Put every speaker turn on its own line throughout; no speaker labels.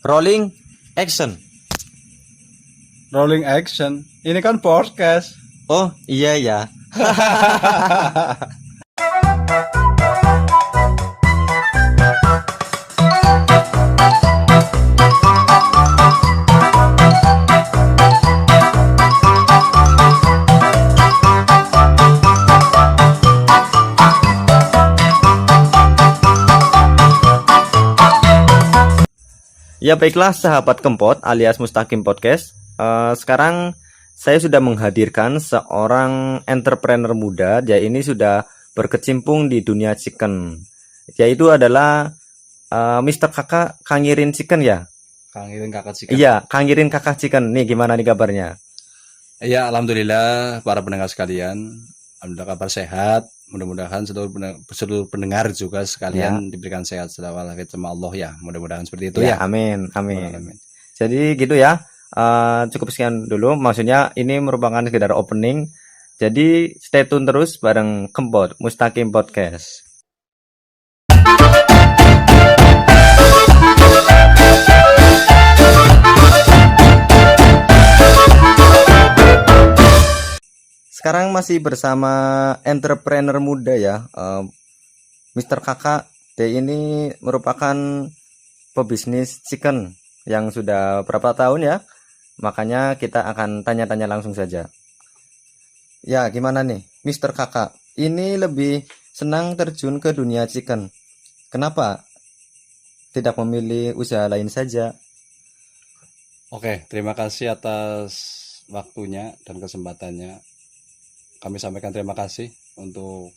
Rolling action.
Rolling action. Ini kan podcast.
Oh iya ya. Ya baiklah sahabat Kempot alias Mustaqim Podcast. Sekarang saya sudah menghadirkan seorang entrepreneur muda. Dia ini sudah berkecimpung di dunia chicken. Yaitu adalah Mr. Kakak Kangirin Chicken ya.
Kangirin kakak chicken.
Iya, Kangirin Kakak Chicken. Nih gimana nih kabarnya?
Iya, alhamdulillah para pendengar sekalian. Alhamdulillah kabar sehat. Mudah-mudahan seluruh pendengar juga sekalian diberikan sehat walafiat sama Allah ya. Mudah-mudahan seperti itu ya.
Amin, amin.
Amin.
Jadi gitu ya. Cukup sekian dulu. Maksudnya ini merupakan sekedar opening. Jadi stay tune terus bareng Kempot Mustaqim Podcast. Sekarang masih bersama entrepreneur muda ya, Mr. Kakak. Dia ini merupakan pebisnis chicken yang sudah berapa tahun ya. Makanya kita akan tanya-tanya langsung saja. Ya gimana nih Mr. Kakak, ini lebih senang terjun ke dunia chicken. Kenapa tidak memilih usaha lain saja?
Oke, terima kasih atas waktunya dan kesempatannya. Kami sampaikan terima kasih untuk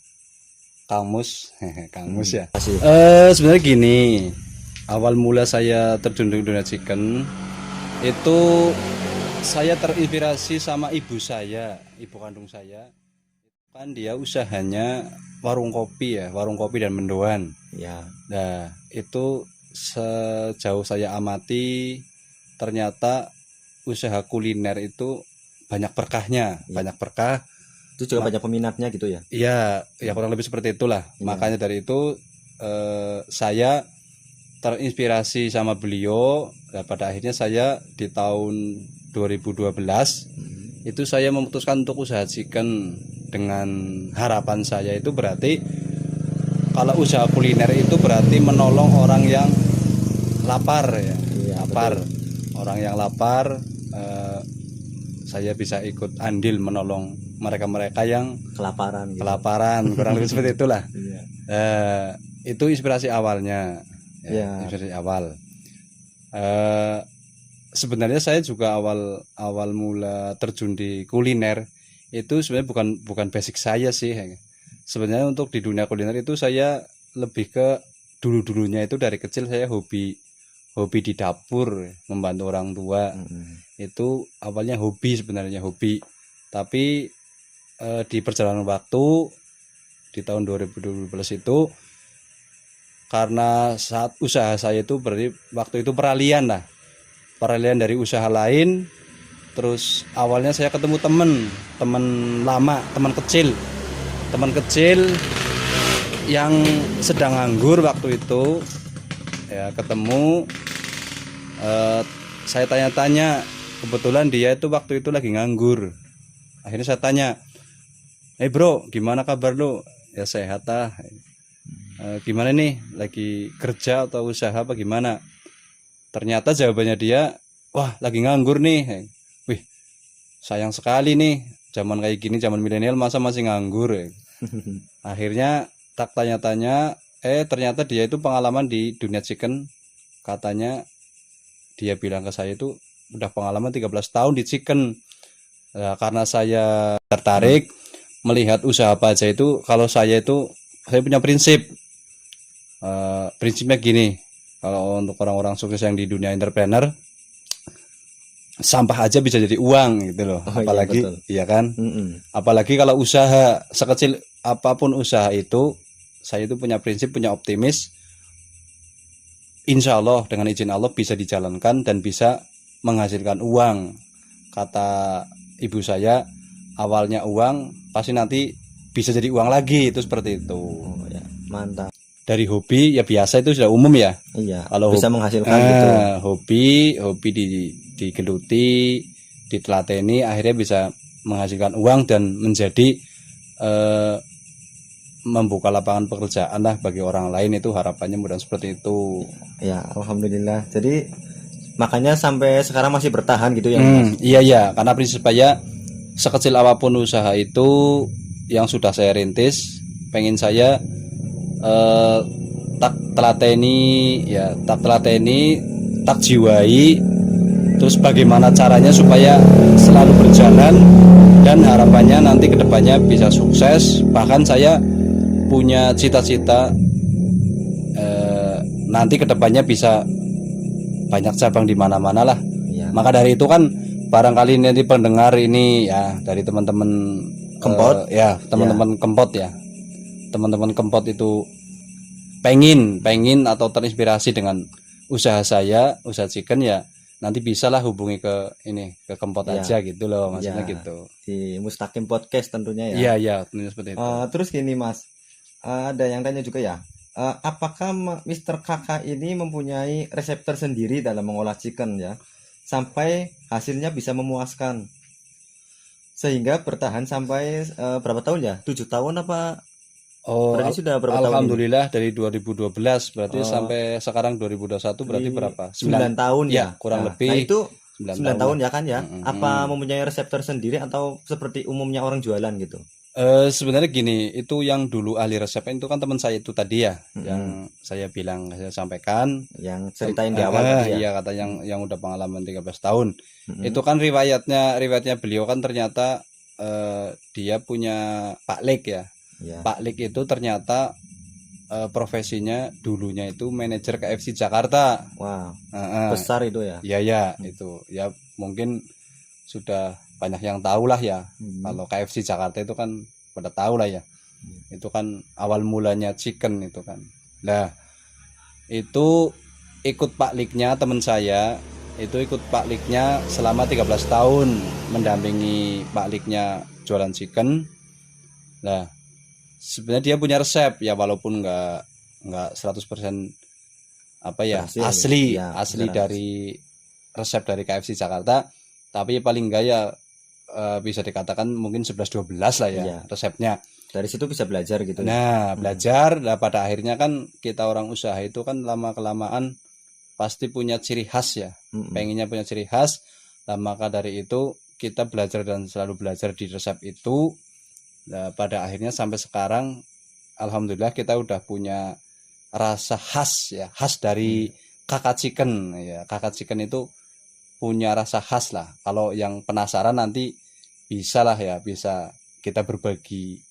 Kang Mus, Kang Mus ya. Sebenarnya gini, awal mula saya terjun di dunia chicken itu saya terinspirasi sama ibu saya, ibu kandung saya. Kan dia usahanya warung kopi ya, warung kopi dan mendoan.
Ya.
Nah, itu sejauh saya amati ternyata usaha kuliner itu banyak berkahnya, banyak berkah.
Itu juga banyak peminatnya gitu ya?
Iya, ya kurang lebih seperti itulah. Makanya dari itu saya terinspirasi sama beliau. Nah, pada akhirnya saya di tahun 2012 itu saya memutuskan untuk usaha chicken dengan harapan saya itu berarti kalau usaha kuliner itu berarti menolong orang yang lapar ya, lapar. Betul. Orang yang lapar, saya bisa ikut andil menolong mereka-mereka yang
kelaparan gitu.
Kelaparan kurang lebih seperti itulah. Itu inspirasi awalnya ya. Inspirasi awal. Sebenarnya saya juga awal mula terjun di kuliner itu sebenarnya bukan basic saya sih. Sebenarnya untuk di dunia kuliner itu saya lebih ke dulunya itu dari kecil saya hobi di dapur, membantu orang tua. Itu awalnya hobi, sebenarnya hobi. Tapi di perjalanan waktu di tahun 2012 itu karena saat usaha saya itu berarti waktu itu peralihan dari usaha lain. Terus awalnya saya ketemu teman lama, teman kecil yang sedang nganggur waktu itu ya, ketemu saya tanya-tanya, kebetulan dia itu waktu itu lagi nganggur. Akhirnya saya tanya, bro, gimana kabar lu? Ya sehat lah. Gimana nih, lagi kerja atau usaha apa gimana? Ternyata jawabannya dia, wah lagi nganggur nih. Wih, sayang sekali nih, zaman kayak gini, zaman milenial masa masih nganggur. Akhirnya tak tanya-tanya, ternyata dia itu pengalaman di dunia chicken. Katanya dia bilang ke saya itu udah pengalaman 13 tahun di chicken. Karena saya tertarik melihat usaha apa aja itu, kalau saya punya prinsip. Prinsipnya gini, kalau untuk orang-orang sukses yang di dunia entrepreneur, sampah aja bisa jadi uang gitu loh. Apalagi iya kan? Apalagi kalau usaha sekecil apapun usaha itu, saya itu punya prinsip, punya optimis. Insya Allah dengan izin Allah bisa dijalankan dan bisa menghasilkan uang. Kata ibu saya, awalnya uang pasti nanti bisa jadi uang lagi, itu seperti itu.
Oh ya, mantap.
dari hobi ya biasa itu sudah umum ya.
Iya,
Kalau
bisa menghasilkan gitu.
hobi digeluti, ditelateni, akhirnya bisa menghasilkan uang dan menjadi membuka lapangan pekerjaan lah bagi orang lain, itu harapannya mudah seperti itu.
Ya, alhamdulillah. Jadi makanya sampai sekarang masih bertahan gitu ya, Mas.
Iya ya, karena prinsip saya sekecil apapun usaha itu yang sudah saya rintis, pengen saya eh, tak telateni ya, tak jiwai, terus bagaimana caranya supaya selalu berjalan dan harapannya nanti kedepannya bisa sukses. Bahkan saya punya cita-cita nanti kedepannya bisa banyak cabang di mana-mana lah.
Iya.
Maka dari itu kan barangkali nanti pendengar ini ya dari teman-teman
Kempot.
ya teman-teman kempot ya, teman-teman kempot itu pengen atau terinspirasi dengan usaha saya, usaha chicken ya, nanti bisalah hubungi ke ini, ke kempot
Iya.
aja gitu loh, maksudnya
Iya.
gitu.
Di Mustaqim Podcast tentunya ya.
Iya iya, tentunya seperti itu.
Terus gini, Mas. Ada yang tanya juga ya. Apakah Mr. Kakak ini mempunyai resep tersendiri dalam mengolah chicken ya, sampai hasilnya bisa memuaskan, sehingga bertahan sampai berapa tahun ya? 7 tahun apa?
Oh,
Berarti sudah berapa tahun ini?
alhamdulillah dari 2012 berarti sampai sekarang 2021 berarti berapa?
9 tahun ya.
Ya, kurang
Nah,
lebih
Nah, itu
9
9 tahun ya kan ya?
Mm-mm.
Apa mempunyai resep tersendiri atau seperti umumnya orang jualan gitu?
Sebenarnya gini, itu yang dulu ahli resep itu kan teman saya itu tadi ya, yang saya bilang, saya sampaikan.
Yang ceritain di awal tadi ya.
Iya, kata yang udah pengalaman 13 tahun. Itu kan riwayatnya beliau kan ternyata dia punya Pak Lek ya.
Ya.
Pak Lek itu ternyata profesinya dulunya itu manajer KFC Jakarta.
Wow,
Heeh.
besar itu ya.
Ya ya, itu ya mungkin sudah banyak yang tahu lah ya. Kalau KFC Jakarta itu kan pada tahu lah ya. Itu kan awal mulanya chicken itu kan. Nah, itu ikut Pak Liknya, teman saya itu ikut Pak Liknya selama 13 tahun mendampingi Pak Liknya jualan chicken. Nah, sebenarnya dia punya resep ya, walaupun nggak 100% apa ya,
Berhasil,
asli
ya,
asli
beneran.
dari resep dari KFC Jakarta, tapi paling enggak ya bisa dikatakan mungkin 11-12 lah ya
Iya.
resepnya.
Dari situ bisa belajar gitu ya.
Nah, belajar, nah pada akhirnya kan kita orang usaha itu kan lama kelamaan pasti punya ciri khas ya, pengennya punya ciri khas. Nah, maka dari itu kita belajar dan selalu belajar di resep itu. Nah, pada akhirnya sampai sekarang alhamdulillah kita udah punya rasa khas ya, khas dari Kakak Chicken ya. Kakak Chicken itu punya rasa khas lah. Kalau yang penasaran nanti bisa lah ya, bisa kita berbagi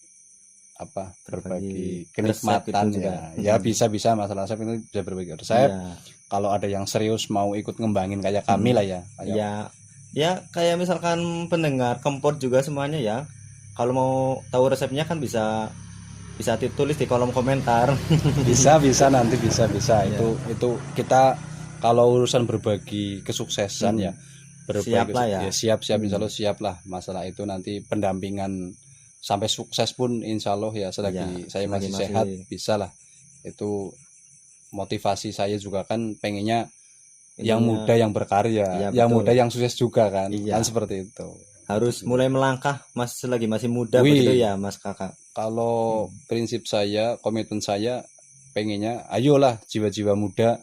Berbagi
kenikmatan
resep itu
ya.
juga.
Ya bisa masalah resep itu bisa berbagi resep.
Iya.
Kalau ada yang serius mau ikut ngembangin kayak kami lah ya. Kayak
Ya, ya kayak misalkan pendengar Kempot juga semuanya ya. Kalau mau tahu resepnya kan bisa ditulis di kolom komentar.
bisa nanti bisa itu kita kalau urusan berbagi kesuksesan ya,
Siap lah ya.
siap insya Allah siap lah. Masalah itu nanti pendampingan sampai sukses pun insya Allah ya, selagi saya masih sehat bisa lah. Itu motivasi saya juga kan, pengennya yang muda yang berkarya, yang
betul.
muda yang sukses juga kan.
Iya.
Kan seperti itu.
Harus mulai melangkah selagi masih muda
Wih.
begitu ya Mas Kakak.
Kalau prinsip saya, komitmen saya, pengennya ayolah jiwa-jiwa muda,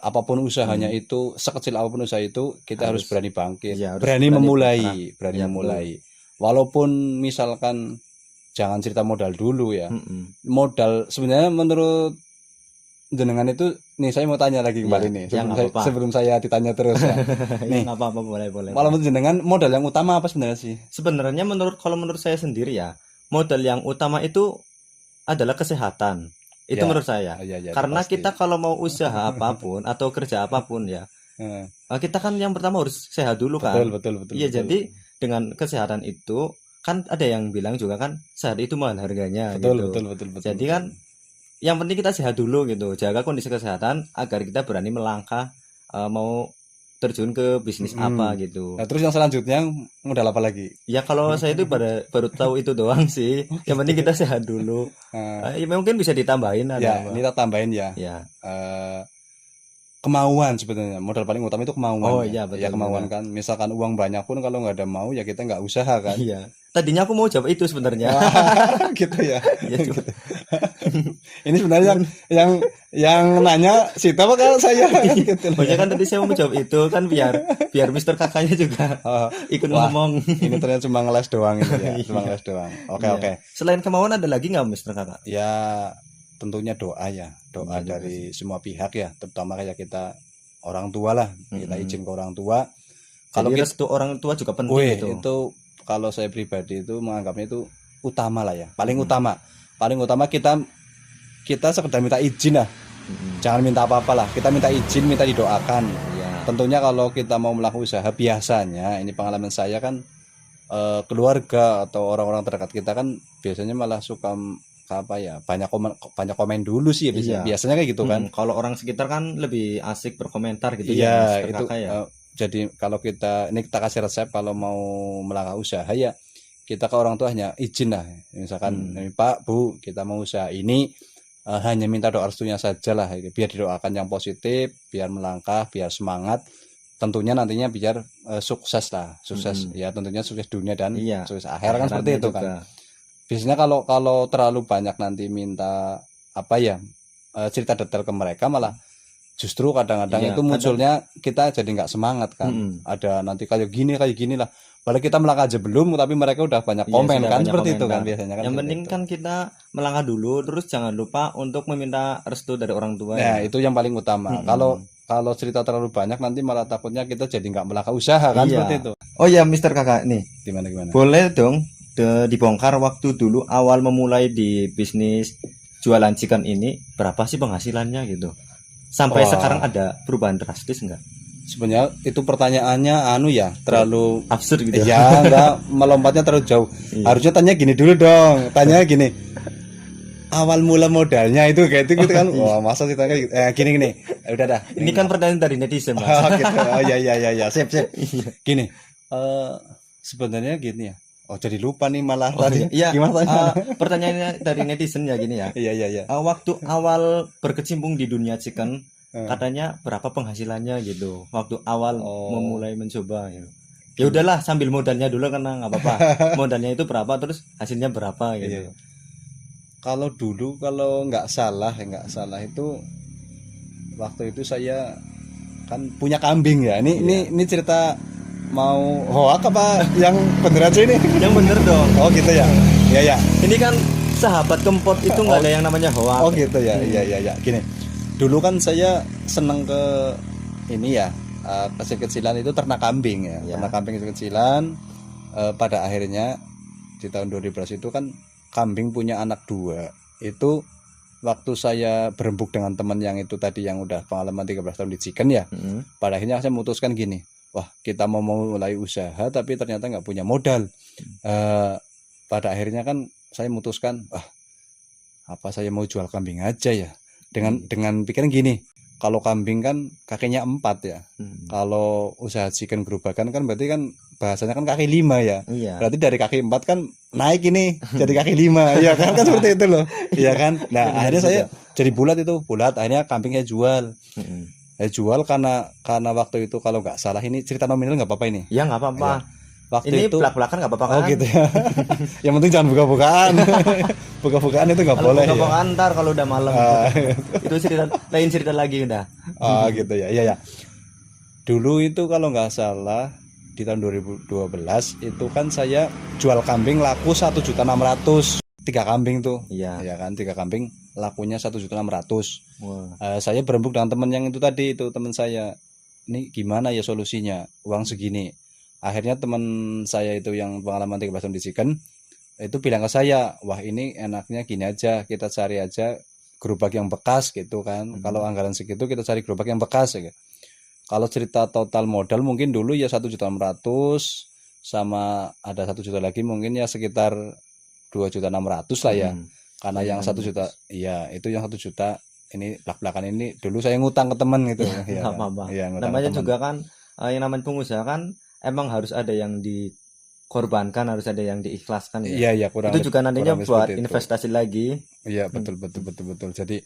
apapun usahanya itu, sekecil apapun usaha itu, kita harus berani bangkit,
Iya, harus
berani memulai,
Ya,
memulai. Walaupun misalkan jangan cerita modal dulu ya. Modal sebenarnya menurut jenengan itu, nih saya mau tanya lagi kembali nih, sebelum saya ditanya terus ya.
Nih, nggak apa-apa, boleh.
Kalau menurut jenengan modal yang utama apa sebenarnya sih?
Sebenarnya kalau menurut saya sendiri ya, modal yang utama itu adalah kesehatan. Itu
Ya.
menurut saya.
Ya,
Karena
pasti.
kita kalau mau usaha apapun atau kerja apapun ya, kita kan yang pertama harus sehat dulu kan.
Betul.
Iya, jadi dengan kesehatan itu kan ada yang bilang juga kan, sehat itu mahal harganya gitu.
Betul.
Jadi kan yang penting kita sehat dulu gitu, jaga kondisi kesehatan agar kita berani melangkah mau terjun ke bisnis apa gitu.
Nah, terus yang selanjutnya modal apa lagi?
Ya kalau saya itu baru tahu itu doang sih. Yang penting kita sehat dulu. Ya mungkin bisa ditambahin ada
Ya,
apa.
ini kita tambahin ya.
Ya.
Kemauan sebetulnya modal paling utama itu kemauan.
Oh
ya.
iya betul.
Ya kemauan kan. Misalkan uang banyak pun kalau nggak ada mau ya kita nggak usaha kan.
Iya. Tadinya aku mau jawab itu sebenarnya.
Gitu ya.
Iya, cuma
Ini sebenarnya yang nanya si apa kalau saya gitu loh.
pokoknya kan tadi saya mau jawab itu kan biar Mister Kakaknya juga
Oh,
ikut
wah,
ngomong.
ini ternyata cuma ngeles doang ini ya,
Iya.
cuma ngeles doang. Oke
Iya.
oke.
Selain kemauan ada lagi nggak Mister Kakak?
Ya tentunya doa ya, doa
Iya juga
dari semua pihak ya, terutama kayak kita orang tua lah, kita izin ke orang tua. Kalau
Jadi
kita,
restu orang tua juga penting
wih,
itu.
itu kalau saya pribadi itu menganggapnya itu utama lah ya, paling utama, kita sekedar minta izin lah, jangan minta apa-apa lah, kita minta izin, minta didoakan.
Iya.
Tentunya kalau kita mau melakukan usaha biasanya, ini pengalaman saya kan keluarga atau orang-orang terdekat kita kan biasanya malah suka apa ya banyak komen dulu sih ya
Iya.
biasanya kayak gitu kan.
Kalau orang sekitar kan lebih asik berkomentar gitu ya,
Iya
Mister
itu
Kakak ya.
jadi kalau kita kasih resep kalau mau melangkah usaha ya kita ke orang tua hanya izin lah misalkan Pak Bu kita mau usaha ini hanya minta doa restunya saja lah biar didoakan yang positif biar melangkah biar semangat tentunya nantinya biar sukses lah ya tentunya sukses dunia dan
Iya.
sukses akhir kan seperti itu
juga.
kan biasanya kalau terlalu banyak nanti minta apa ya cerita detail ke mereka malah justru kadang-kadang
Iya,
itu munculnya kita jadi nggak semangat kan ada nanti kayak gini lah padahal kita melangkah aja belum tapi mereka udah banyak
Iya,
komen
sudah
kan
banyak
seperti itu
komentar.
kan biasanya kan
Yang
seperti
penting
itu.
kan kita melangkah dulu, terus jangan lupa untuk meminta restu dari orang tua.
Nah
Ya.
itu yang paling utama kalau cerita terlalu banyak nanti malah takutnya kita jadi nggak melangkah usaha kan
Iya.
seperti itu
Oh ya, Mister Kakak nih,
gimana
boleh dong dibongkar waktu dulu awal memulai di bisnis jualan chicken ini berapa sih penghasilannya gitu? Sampai
Wah.
sekarang ada perubahan drastis nggak?
sebenarnya itu pertanyaannya ya terlalu
Absurd gitu.
ya enggak melompatnya terlalu jauh harusnya tanya gini dulu dong tanya gini awal mula modalnya itu kayak itu gitu kan wah masa sih tanya gitu gini udah dah
Ini kan pertanyaan dari netizen, Mas.
oh gitu oh ya sip gini sebenarnya gini ya oh jadi lupa nih malah tadi
Iya,
gimana tanya
pertanyaannya dari netizen ya gini ya.
iya
Waktu awal berkecimpung di dunia chicken, katanya berapa penghasilannya gitu. Waktu awal memulai mencoba gitu. Ya udahlah sambil modalnya dulu karena nggak apa-apa. Modalnya itu berapa terus hasilnya berapa gitu.
Iya. Kalau dulu kalau nggak salah itu waktu itu saya kan punya kambing ya ini cerita mau hoak apa yang bener aja ini
Yang bener dong.
oh gitu ya ya
Ini kan sahabat kempot itu nggak ada yang namanya hoax.
oh gitu ya iya gini dulu kan saya seneng ke ini ya kecil-kecilan itu ternak kambing ya ternak kambing kecil-kecilan pada akhirnya di tahun 2012 itu kan kambing punya anak 2 itu waktu saya berembuk dengan teman yang itu tadi yang udah pengalaman 13 tahun di chicken ya pada akhirnya saya memutuskan gini wah kita mau mulai usaha tapi ternyata nggak punya modal pada akhirnya kan saya memutuskan wah apa saya mau jual kambing aja ya dengan pikiran gini kalau kambing kan kakinya 4 ya kalau usaha chicken gerobakan kan berarti kan bahasanya kan kaki 5 ya
Iya.
berarti dari kaki 4 kan naik ini jadi kaki 5 ya kan seperti itu loh iya kan nah akhirnya saya jadi bulat akhirnya kambingnya jual jual karena waktu itu kalau nggak salah ini cerita nominal nggak apa-apa ini
Ya nggak apa-apa.
waktu
Ini
itu
belak-belakan nggak apa-apa kan?
oh gitu ya yang penting jangan buka-bukaan buka-bukaan itu nggak
Kalau
boleh
buka-bukaan
ya
ntar kalau udah malam itu lain cerita lagi udah.
gitu ya iya dulu itu kalau nggak salah di tahun 2012 itu kan saya jual kambing laku 1.600.000 3 kambing tuh
Iya.
ya kan 3 kambing lakunya 1.600.000
Wah.
saya berembuk dengan teman yang itu tadi itu teman saya ini gimana ya solusinya uang segini akhirnya teman saya itu yang pengalaman 13 tahun di chicken itu bilang ke saya wah ini enaknya gini aja kita cari aja gerobak yang bekas gitu kan kalau anggaran segitu kita cari gerobak yang bekas ya. Kalau cerita total modal mungkin dulu ya 1.600.000 sama ada 1 juta lagi mungkin ya sekitar 2.600.000 lah ya karena yang 1 juta iya itu yang 1 juta ini belak-belakan ini dulu saya ngutang ke teman gitu ya,
Apa-apa.
iya, ngutang
Namanya
ke teman.
juga kan yang namanya pengusaha kan emang harus ada yang dikorbankan, harus ada yang diikhlaskan ya.
Iya iya kurang
Itu juga nantinya
kurang lebih
buat
seperti itu.
investasi lagi.
Iya betul betul betul betul. Jadi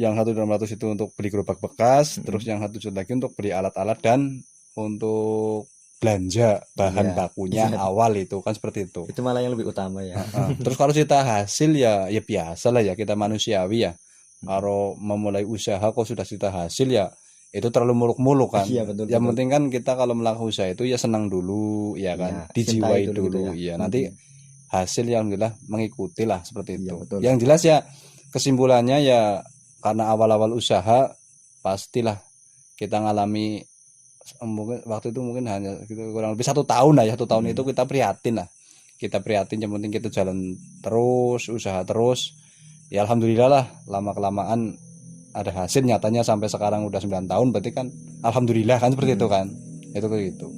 yang 1.600 itu untuk beli gerobak bekas, terus yang 1 juta lagi untuk beli alat-alat dan untuk belanja bahan
Iya.
bakunya awal itu kan seperti itu.
Itu malah yang lebih utama ya.
Terus kalau kita hasil ya biasa lah ya, kita manusiawi ya. Kalau memulai usaha kok sudah cita hasil ya itu terlalu muluk-muluk kan.
Iya, betul,
Yang
betul.
penting kan kita kalau melakukan usaha itu ya senang dulu ya kan,
Iya,
dijiwai
cintai dulu gitu
dulu
ya.
ya. Nanti hasil yang alhamdulillah mengikuti lah seperti
Iya,
itu.
betul.
Yang jelas ya kesimpulannya ya karena awal-awal usaha pastilah kita ngalami mungkin waktu itu mungkin hanya gitu, kurang lebih 1 tahun lah ya. 1 tahun itu kita prihatin lah, kita prihatin, yang penting kita jalan terus, usaha terus ya, alhamdulillah lah lama kelamaan ada hasil nyatanya sampai sekarang udah 9 tahun, berarti kan alhamdulillah kan seperti itu kan, itu kayak gitu.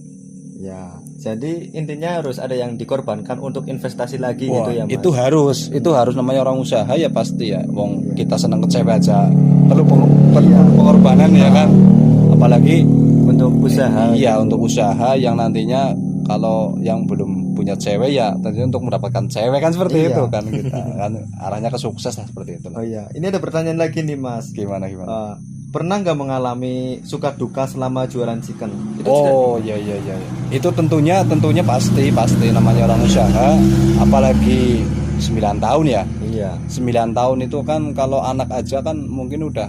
Ya, jadi intinya harus ada yang dikorbankan untuk investasi lagi
Wah,
gitu ya, Mas.
itu harus namanya orang usaha ya pasti ya, wong kita senang ke cewek aja perlu pengorbanan ya kan, apalagi
Untuk usaha.
iya untuk usaha yang nantinya kalau yang belum punya cewek ya tentunya untuk mendapatkan cewek kan seperti
Iya.
itu kan, kita kan arahnya ke sukses lah seperti itu lah.
Oh iya, ini ada pertanyaan lagi nih, Mas.
Gimana
Pernah nggak mengalami suka duka selama jualan chicken? Itu juga
oh iya iya iya iya. Itu tentunya pasti namanya orang usaha, apalagi 9 tahun ya.
iya.
9 tahun itu kan kalau anak aja kan mungkin udah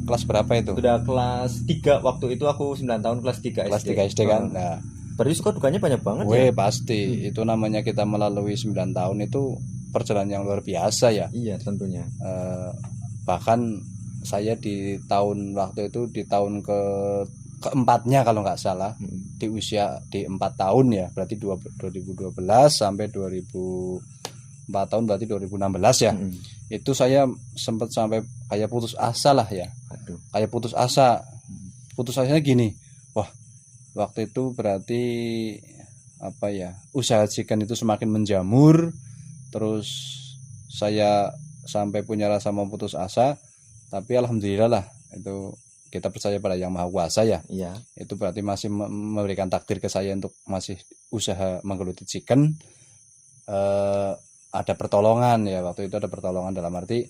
kelas berapa itu?
Sudah kelas 3 waktu itu, aku 9 tahun kelas 3
Kelas
SD.
3 SD kan. Nah,
Berarti suka dukanya banyak banget ya?
weh pasti itu namanya kita melalui 9 tahun itu perjalanan yang luar biasa ya.
Iya, tentunya.
Bahkan saya di tahun waktu itu di tahun keempatnya kalau nggak salah, di usia di 4 tahun ya, berarti 2012 sampai 2004 tahun berarti 2016 ya. Itu saya sempat sampai kayak putus asa lah ya.
Aduh.
Kayak putus asa. Putus asanya gini. Wah, waktu itu berarti apa ya? Usaha chicken itu semakin menjamur. Terus saya sampai punya rasa mau putus asa, tapi alhamdulillah lah itu kita percaya pada Yang Maha Kuasa ya.
Iya.
Itu berarti masih memberikan takdir ke saya untuk masih usaha menggeluti chicken. Ada pertolongan ya, waktu itu ada pertolongan dalam arti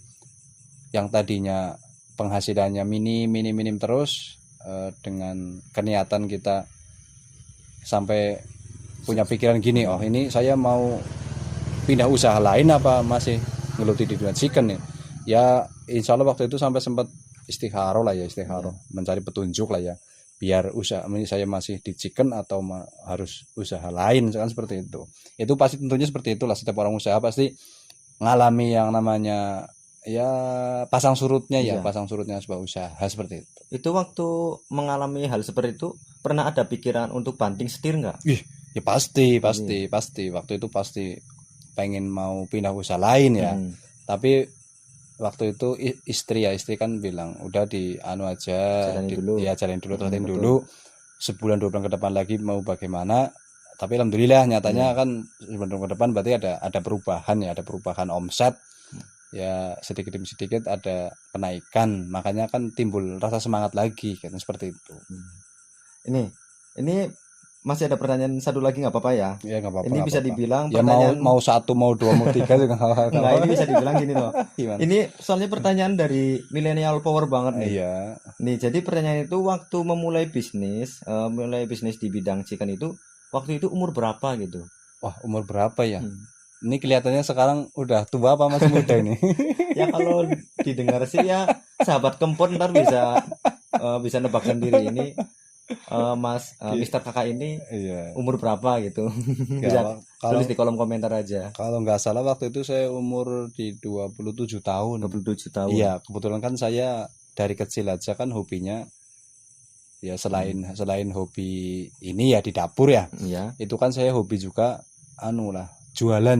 yang tadinya penghasilannya minim terus, dengan keniatan kita sampai punya pikiran gini, oh ini saya mau pindah usaha lain apa masih ngeluti di dunia chicken nih ya. Insya Allah waktu itu sampai sempat istikharah lah ya, mencari petunjuk lah ya, biar usaha ini saya masih di chicken atau harus usaha lain kan, seperti itu pasti tentunya seperti itulah, setiap orang usaha pasti ngalami yang namanya ya pasang surutnya ya, pasang surutnya sebuah usaha seperti itu.
Itu waktu mengalami hal seperti itu pernah ada pikiran untuk banting setir nggak?
Ya pasti waktu itu pasti pengen mau pindah usaha lain ya. Tapi waktu itu istri kan bilang udah di anu aja, jalanin dulu sebulan 2 bulan ke depan lagi mau bagaimana. Tapi alhamdulillah nyatanya kan sebulan ke depan berarti ada perubahan ya, ada perubahan omset ya, sedikit demi sedikit ada kenaikan, makanya kan timbul rasa semangat lagi kan, seperti itu.
Ini masih ada pertanyaan satu lagi, nggak apa-apa ya?
Ya nggak apa-apa.
Ini bisa dibilang
ya
pertanyaan
mau 1 mau 2 mau 3 juga nggak apa-apa.
Nggak, ini bisa dibilang gini loh.
Gimana?
Ini soalnya pertanyaan dari milenial power banget nih.
Iya.
Nih, jadi pertanyaan itu waktu memulai bisnis, di bidang chicken itu, waktu itu umur berapa gitu?
Wah, umur berapa ya? Ini kelihatannya sekarang udah tua apa masih muda ini?
Ya kalau didengar sih ya sahabat kempot ntar bisa nebak sendiri ini. Mas Mister Kakak ini umur berapa gitu? Bisa tulis di kolom komentar aja.
Kalau nggak salah waktu itu saya umur di 27 tahun.
27 tahun.
Iya, kebetulan kan saya dari kecil aja kan hobinya ya, selain hobi ini ya di dapur ya.
Iya.
Itu kan saya hobi juga jualan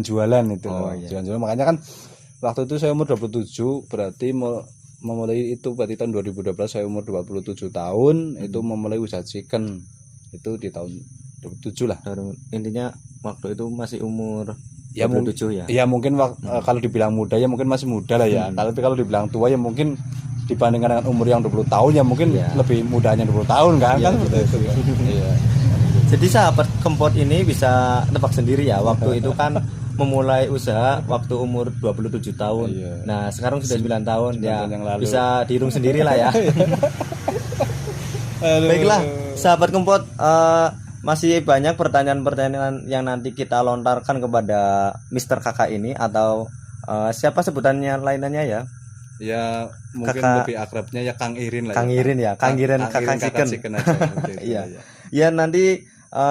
itu. Jualan. Makanya kan waktu itu saya umur 27 berarti memulai itu berarti tahun 2012 saya umur 27 tahun, itu memulai usaha chicken itu di tahun 27 lah.
Intinya waktu itu masih umur
ya
27 ya.
Ya mungkin kalau dibilang muda ya mungkin masih muda lah ya. Tapi kalau dibilang tua ya mungkin dibandingkan dengan umur yang 20 tahun ya mungkin
Iya.
lebih mudanya 20 tahun kan
Iya,
kan seperti itu ya. Iya.
Jadi sahabat Kempot ini bisa tebak sendiri ya, waktu itu kan memulai usaha waktu umur 27 tahun.
Iya.
Nah, sekarang sudah 9 tahun
9
ya.
tahun yang lalu.
Bisa dihitung sendiri lah ya.
Aduh.
Baiklah, sahabat Kempot, masih banyak pertanyaan-pertanyaan yang nanti kita lontarkan kepada Mister Kakak ini atau siapa sebutannya lainnya ya?
Ya mungkin
Kakak-
lebih akrabnya ya Kang Irin lah.
Kang Irin ya, Kang Irin Kakak Chicken.
aja, seperti itu,
Iya.
ya.
Ya nanti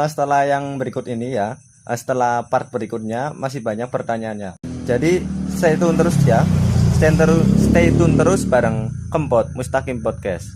setelah yang berikut ini ya, setelah part berikutnya masih banyak pertanyaannya. Jadi stay tune terus ya, stay tune terus bareng Kempot Mustaqim Podcast.